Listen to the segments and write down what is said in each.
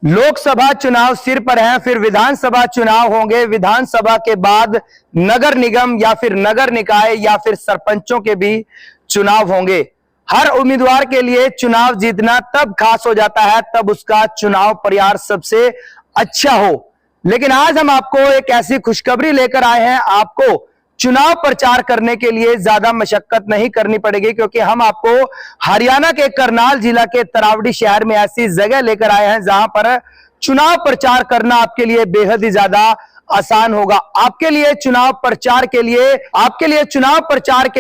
लोकसभा चुनाव सिर पर है, फिर विधानसभा चुनाव होंगे। विधानसभा के बाद नगर निगम या फिर नगर निकाय या फिर सरपंचों के भी चुनाव होंगे। हर उम्मीदवार के लिए चुनाव जीतना तब खास हो जाता है तब उसका चुनाव प्रचार सबसे अच्छा हो। लेकिन आज हम आपको एक ऐसी खुशखबरी लेकर आए हैं, आपको चुनाव प्रचार करने के लिए ज्यादा मशक्कत नहीं करनी पड़ेगी, क्योंकि हम आपको हरियाणा के करनाल जिला के तरावड़ी शहर में ऐसी जगह लेकर आए हैं जहां पर चुनाव प्रचार करना आपके लिए बेहद ही ज्यादा आसान होगा। आपके लिए चुनाव प्रचार के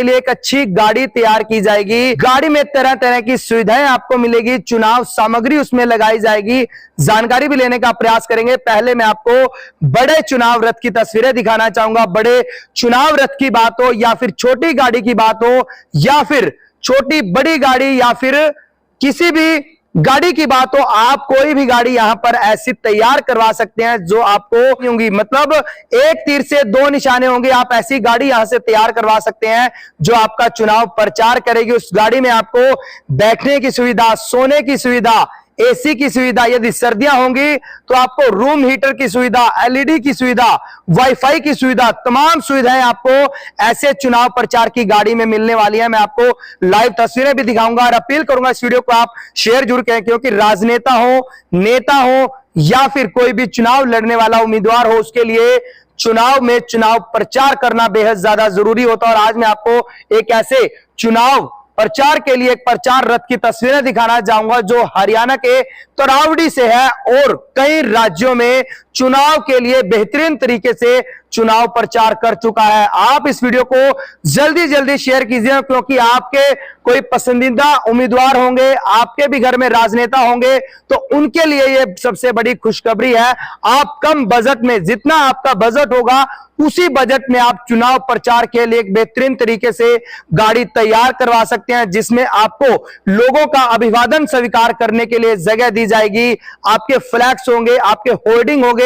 लिए एक अच्छी गाड़ी तैयार की जाएगी। गाड़ी में तरह तरह की सुविधाएं आपको मिलेगी, चुनाव सामग्री उसमें लगाई जाएगी। जानकारी भी लेने का प्रयास करेंगे। पहले मैं आपको बड़े चुनाव रथ की तस्वीरें दिखाना चाहूंगा। बड़े चुनाव रथ की बात हो या फिर छोटी गाड़ी की बात हो या फिर छोटी बड़ी गाड़ी या फिर किसी भी गाड़ी की बात हो, आप कोई भी गाड़ी यहां पर ऐसी तैयार करवा सकते हैं जो आपको होंगी, मतलब एक तीर से दो निशाने होंगे। आप ऐसी गाड़ी यहां से तैयार करवा सकते हैं जो आपका चुनाव प्रचार करेगी। उस गाड़ी में आपको बैठने की सुविधा, सोने की सुविधा, एसी की सुविधा, यदि सर्दियां होंगी तो आपको रूम हीटर की सुविधा, एलईडी की सुविधा, वाईफाई की सुविधा, तमाम सुविधाएं आपको ऐसे चुनाव प्रचार की गाड़ी में मिलने वाली है। मैं आपको लाइव तस्वीरें भी दिखाऊंगा और अपील करूंगा इस वीडियो को आप शेयर जरूर करें, क्योंकि राजनेता हो, नेता हो या फिर कोई भी चुनाव लड़ने वाला उम्मीदवार हो, उसके लिए चुनाव में चुनाव प्रचार करना बेहद ज्यादा जरूरी होता है। और आज मैं आपको एक ऐसे चुनाव प्रचार के लिए एक प्रचार रथ की तस्वीरें दिखाना चाहूंगा जो हरियाणा के तरावड़ी से है और कई राज्यों में चुनाव के लिए बेहतरीन तरीके से चुनाव प्रचार कर चुका है। आप इस वीडियो को जल्दी जल्दी शेयर कीजिए, क्योंकि आपके कोई पसंदीदा उम्मीदवार होंगे, आपके भी घर में राजनेता होंगे, तो उनके लिए यह सबसे बड़ी खुशखबरी है। आप कम बजट में, जितना आपका बजट होगा उसी बजट में आप चुनाव प्रचार के लिए एक बेहतरीन तरीके से गाड़ी तैयार करवा सकते हैं, जिसमें आपको लोगों का अभिवादन स्वीकार करने के लिए जगह दी जाएगी। आपके फ्लैक्स होंगे, आपके होर्डिंग होंगे,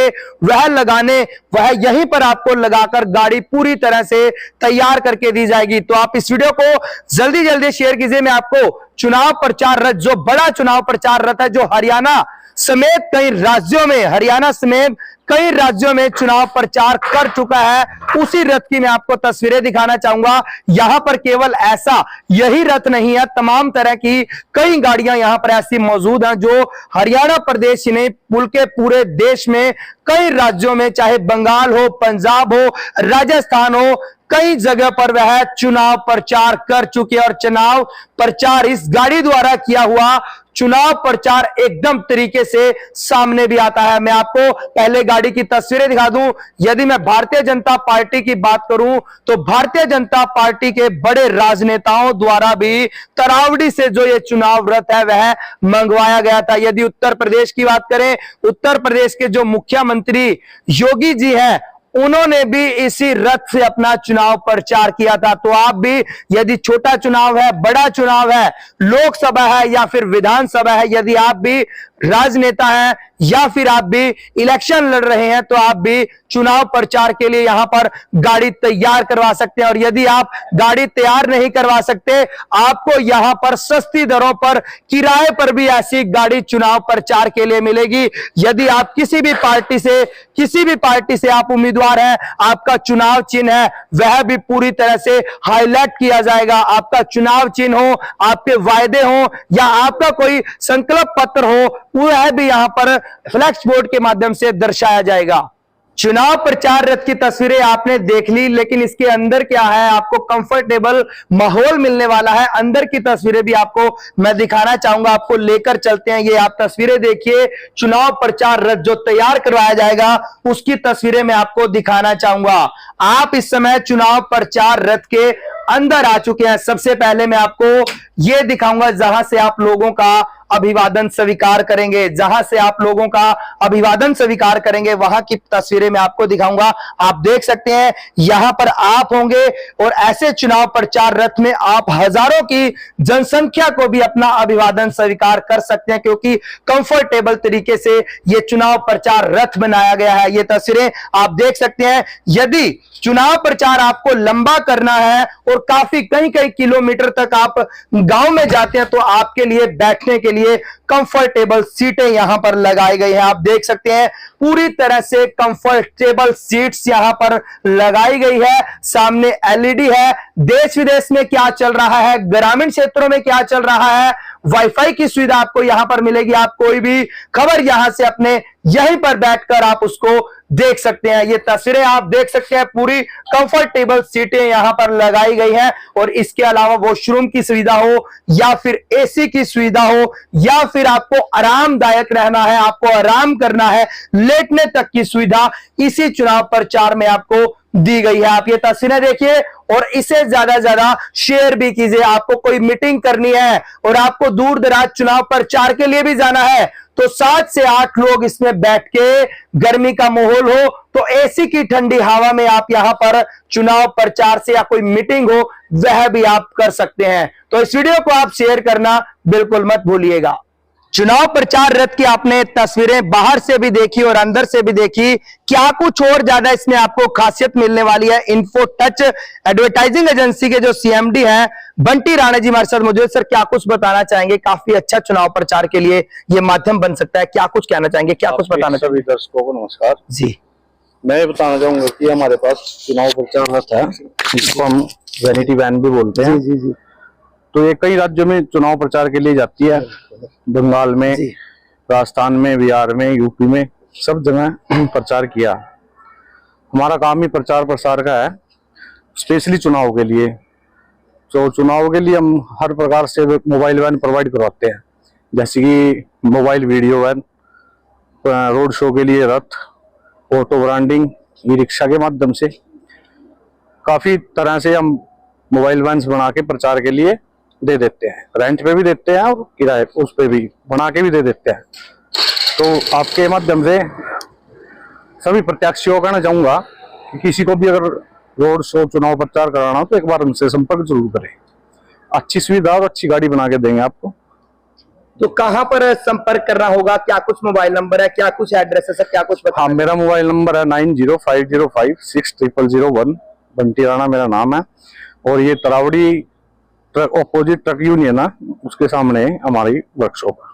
वह यहीं पर आपको लगाकर गाड़ी पूरी तरह से तैयार करके दी जाएगी। तो आप इस वीडियो को जल्दी जल्दी शेयर कीजिए। मैं आपको चुनाव प्रचार रथ, जो बड़ा चुनाव प्रचार रथ है, जो हरियाणा समेत कई राज्यों में चुनाव प्रचार कर चुका है, उसी रथ की मैं आपको तस्वीरें दिखाना चाहूंगा। यहां पर केवल यही रथ नहीं है, तमाम तरह की कई गाड़ियां यहां पर ऐसी मौजूद हैं जो हरियाणा प्रदेश ही नहीं बल्कि पूरे देश में कई राज्यों में, चाहे बंगाल हो, पंजाब हो, राजस्थान हो, कई जगह पर वह चुनाव प्रचार कर चुके और चुनाव प्रचार इस गाड़ी द्वारा किया हुआ चुनाव प्रचार एकदम तरीके से सामने भी आता है। मैं आपको पहले गाड़ी की तस्वीरें दिखा दूं। यदि मैं भारतीय जनता पार्टी की बात करूं तो भारतीय जनता पार्टी के बड़े राजनेताओं द्वारा भी तरावड़ी से जो ये चुनाव रथ है वह मंगवाया गया था। यदि उत्तर प्रदेश की बात करें, उत्तर प्रदेश के जो मुख्यमंत्री योगी जी हैं, उन्होंने भी इसी रथ से अपना चुनाव प्रचार किया था। तो आप भी, यदि छोटा चुनाव है, बड़ा चुनाव है, लोकसभा है या फिर विधानसभा है, यदि आप भी राजनेता हैं या फिर आप भी इलेक्शन लड़ रहे हैं, तो आप भी चुनाव प्रचार के लिए यहां पर गाड़ी तैयार करवा सकते हैं। और यदि आप गाड़ी तैयार नहीं करवा सकते, आपको यहां पर सस्ती दरों पर किराए पर भी ऐसी गाड़ी चुनाव प्रचार के लिए मिलेगी। यदि आप किसी भी पार्टी से आप उम्मीदवार हैं, आपका चुनाव चिन्ह है, वह भी पूरी तरह से हाईलाइट किया जाएगा। आपका चुनाव चिन्ह हो, आपके वायदे हो या आपका कोई संकल्प पत्र हो, वह भी यहां पर फ्लैक्स बोर्ड के माध्यम से दर्शाया जाएगा। चुनाव प्रचार रथ की तस्वीरें आपने देख ली, लेकिन इसके अंदर क्या है, आपको कंफर्टेबल माहौल मिलने वाला है। अंदर की तस्वीरें भी आपको मैं दिखाना चाहूंगा, आपको लेकर चलते हैं। ये आप तस्वीरें देखिए, चुनाव प्रचार रथ जो तैयार करवाया जाएगा उसकी तस्वीरें मैं आपको दिखाना चाहूंगा। आप इस समय चुनाव प्रचार रथ के अंदर आ चुके हैं। सबसे पहले मैं आपको यह दिखाऊंगा जहां से आप लोगों का अभिवादन स्वीकार करेंगे, वहां की तस्वीरें मैं आपको दिखाऊंगा। आप देख सकते हैं यहां पर आप होंगे और ऐसे चुनाव प्रचार रथ में आप हजारों की जनसंख्या को भी अपना अभिवादन स्वीकार कर सकते हैं, क्योंकि कंफर्टेबल तरीके से यह चुनाव प्रचार रथ बनाया गया है। ये तस्वीरें आप देख सकते हैं। यदि चुनाव प्रचार आपको लंबा करना है और काफी कई किलोमीटर तक आप गांव में जाते हैं, तो आपके लिए बैठने के लिए कंफर्टेबल सीटें यहां पर लगाई गई हैं। आप देख सकते हैं पूरी तरह से कंफर्टेबल सीट्स यहां पर लगाई गई है। सामने एलईडी है। देश विदेश में क्या चल रहा है, ग्रामीण क्षेत्रों में क्या चल रहा है, वाईफाई की सुविधा आपको यहां पर मिलेगी। आप कोई भी खबर यहां से अपने यहीं पर बैठकर आप उसको देख सकते हैं। ये तस्वीरें आप देख सकते हैं, पूरी कंफर्टेबल सीटें यहां पर लगाई गई हैं। और इसके अलावा वॉशरूम की सुविधा हो या फिर एसी की सुविधा हो या फिर आपको आरामदायक रहना है, आपको आराम करना है, लेटने तक की सुविधा इसी चुनाव प्रचार में आपको दी गई है। आप ये तस्वीरें देखिए और इसे ज्यादा शेयर भी कीजिए। आपको कोई मीटिंग करनी है और आपको दूर दराज चुनाव प्रचार के लिए भी जाना है तो 7 से 8 लोग इसमें बैठ के, गर्मी का माहौल हो तो एसी की ठंडी हवा में आप यहां पर चुनाव प्रचार से या कोई मीटिंग हो वह भी आप कर सकते हैं। तो इस वीडियो को आप शेयर करना बिल्कुल मत भूलिएगा। चुनाव प्रचार रथ की आपने तस्वीरें बाहर से भी देखी और अंदर से भी देखी। क्या कुछ और ज्यादा इसमें आपको खासियत मिलने वाली है। इन्फो टच एडवर्टाइजिंग एजेंसी के जो सीएमडी हैं बंटी राणा जी हमारे साथ मौजूद। सर क्या कुछ बताना चाहेंगे, काफी अच्छा चुनाव प्रचार के लिए ये माध्यम बन सकता है, क्या कुछ कहना चाहेंगे, क्या कुछ बताना चाहेंगे? सभी दर्शकों को नमस्कार जी। मैं ये बताना चाहूंगा कि हमारे पास चुनाव प्रचार रथ है, जिसको हम वैनिटी वैन भी बोलते हैं। जी। तो ये कई राज्यों में चुनाव प्रचार के लिए जाती है, बंगाल में, राजस्थान में, बिहार में, यूपी में, सब जगह प्रचार किया। हमारा काम ही प्रचार प्रसार का है, स्पेशली चुनाव के लिए। तो चुनाव के लिए हम हर प्रकार से मोबाइल वैन प्रोवाइड करवाते हैं, जैसे कि mobile video van, road show के लिए रथ, ऑटो ब्रांडिंग, ई रिक्शा के माध्यम से काफी तरह से हम मोबाइल वैन्स बना के प्रचार के लिए दे देते हैं। रेंट पे भी देते हैं और किराए उस पे भी बना के भी दे देते हैं। तो आपके माध्यम से सभी प्रत्याशियों को कहना चाहूंगा कि किसी को भी अगर रोड शो चुनाव प्रचार कराना हो तो एक बार उनसे संपर्क जरूर करें। अच्छी सुविधा और अच्छी गाड़ी बना के देंगे आपको। तो कहां पर संपर्क करना होगा, क्या कुछ मोबाइल नंबर है, क्या कुछ एड्रेस है सर, क्या कुछ हाँ, मेरा मोबाइल नंबर है 9050560001। बंटी राणा मेरा नाम है और ये तरावड़ी ऑपोजिट ट्रक यूनियन है, उसके सामने हमारी वर्कशॉप है।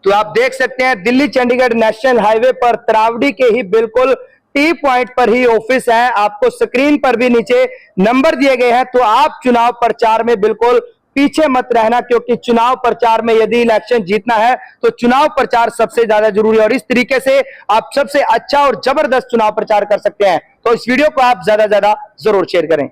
तो आप देख सकते हैं दिल्ली चंडीगढ़ नेशनल हाईवे पर तरावड़ी के ही बिल्कुल टी पॉइंट पर ही ऑफिस है। आपको स्क्रीन पर भी नीचे नंबर दिए गए हैं। तो आप चुनाव प्रचार में बिल्कुल पीछे मत रहना, क्योंकि चुनाव प्रचार में यदि इलेक्शन जीतना है तो चुनाव प्रचार सबसे ज्यादा जरूरी है और इस तरीके से आप सबसे अच्छा और जबरदस्त चुनाव प्रचार कर सकते हैं। तो इस वीडियो को आप ज्यादा जरूर शेयर करें।